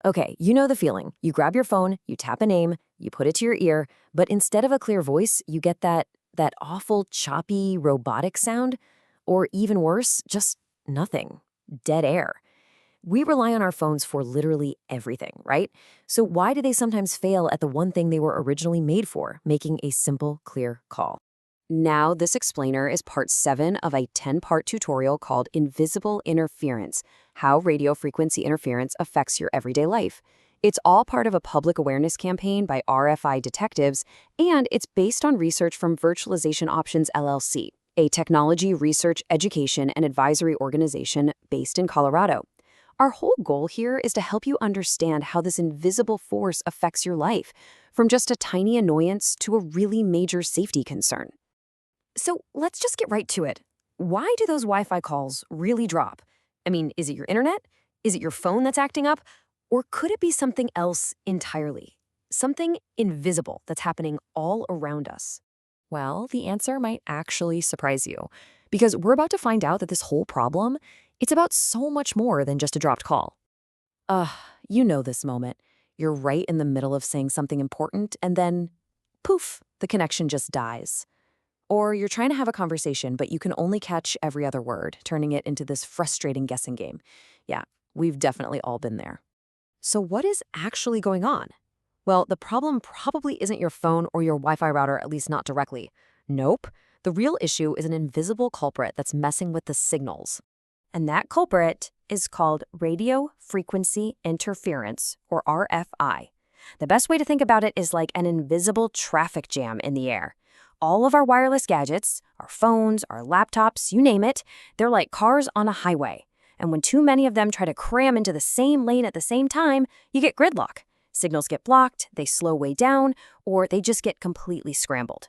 Okay, you know the feeling. You grab your phone, you tap a name, you put it to your ear, but instead of a clear voice, you get that awful choppy robotic sound, or even worse, just nothing. Dead air. We rely on our phones for literally everything, right? So why do they sometimes fail at the one thing they were originally made for, making a simple, clear call? Now, this explainer is part 7 of a 10-part tutorial called Invisible Interference, How Radio Frequency Interference Affects Your Everyday Life. It's all part of a public awareness campaign by RFI detectives, and it's based on research from Virtualization Options LLC, a technology research, education, and advisory organization based in Colorado. Our whole goal here is to help you understand how this invisible force affects your life, from just a tiny annoyance to a really major safety concern. So let's just get right to it. Why do those Wi-Fi calls really drop? I mean, is it your internet? Is it your phone that's acting up? Or could it be something else entirely? Something invisible that's happening all around us? Well, the answer might actually surprise you, because we're about to find out that this whole problem, it's about so much more than just a dropped call. Ugh, you know this moment. You're right in the middle of saying something important, and then, poof, the connection just dies. Or you're trying to have a conversation, but you can only catch every other word, turning it into this frustrating guessing game. Yeah, we've definitely all been there. So what is actually going on? Well, the problem probably isn't your phone or your Wi-Fi router, at least not directly. Nope. The real issue is an invisible culprit that's messing with the signals. And that culprit is called radio frequency interference, or RFI. The best way to think about it is like an invisible traffic jam in the air. All of our wireless gadgets, our phones, our laptops, you name it, they're like cars on a highway. And when too many of them try to cram into the same lane at the same time, you get gridlock. Signals get blocked, they slow way down, or they just get completely scrambled.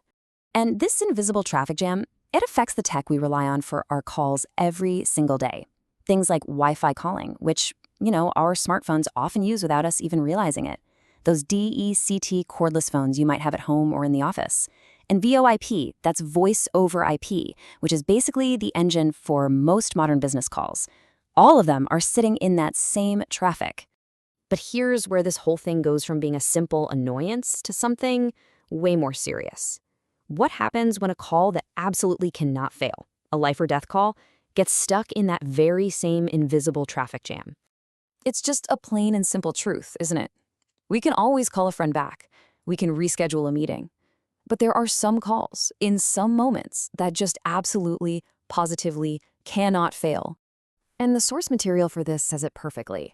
And this invisible traffic jam, it affects the tech we rely on for our calls every single day. Things like Wi-Fi calling, which, our smartphones often use without us even realizing it. Those DECT cordless phones you might have at home or in the office. And VoIP, that's voice over IP, which is basically the engine for most modern business calls. All of them are sitting in that same traffic. But here's where this whole thing goes from being a simple annoyance to something way more serious. What happens when a call that absolutely cannot fail, a life or death call, gets stuck in that very same invisible traffic jam? It's just a plain and simple truth, isn't it? We can always call a friend back. We can reschedule a meeting. But there are some calls, in some moments, that just absolutely, positively cannot fail. And the source material for this says it perfectly.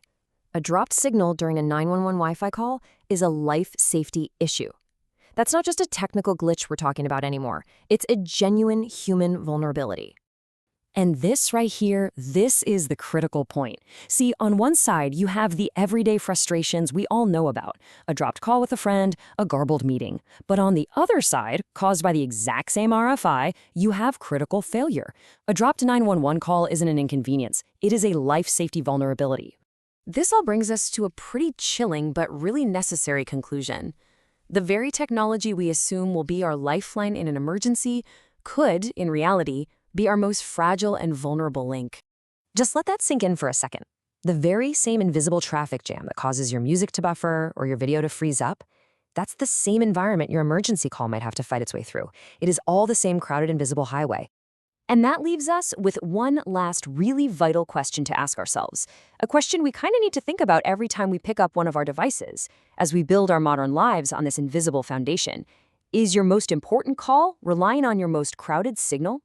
A dropped signal during a 911 Wi-Fi call is a life safety issue. That's not just a technical glitch we're talking about anymore. It's a genuine human vulnerability. And this right here, this is the critical point. See, on one side, you have the everyday frustrations we all know about, a dropped call with a friend, a garbled meeting. But on the other side, caused by the exact same RFI, you have critical failure. A dropped 911 call isn't an inconvenience. It is a life safety vulnerability. This all brings us to a pretty chilling but really necessary conclusion. The very technology we assume will be our lifeline in an emergency could, in reality, be our most fragile and vulnerable link. Just let that sink in for a second. The very same invisible traffic jam that causes your music to buffer or your video to freeze up, that's the same environment your emergency call might have to fight its way through. It is all the same crowded invisible highway. And that leaves us with one last really vital question to ask ourselves, a question we kind of need to think about every time we pick up one of our devices, as we build our modern lives on this invisible foundation. Is your most important call relying on your most crowded signal?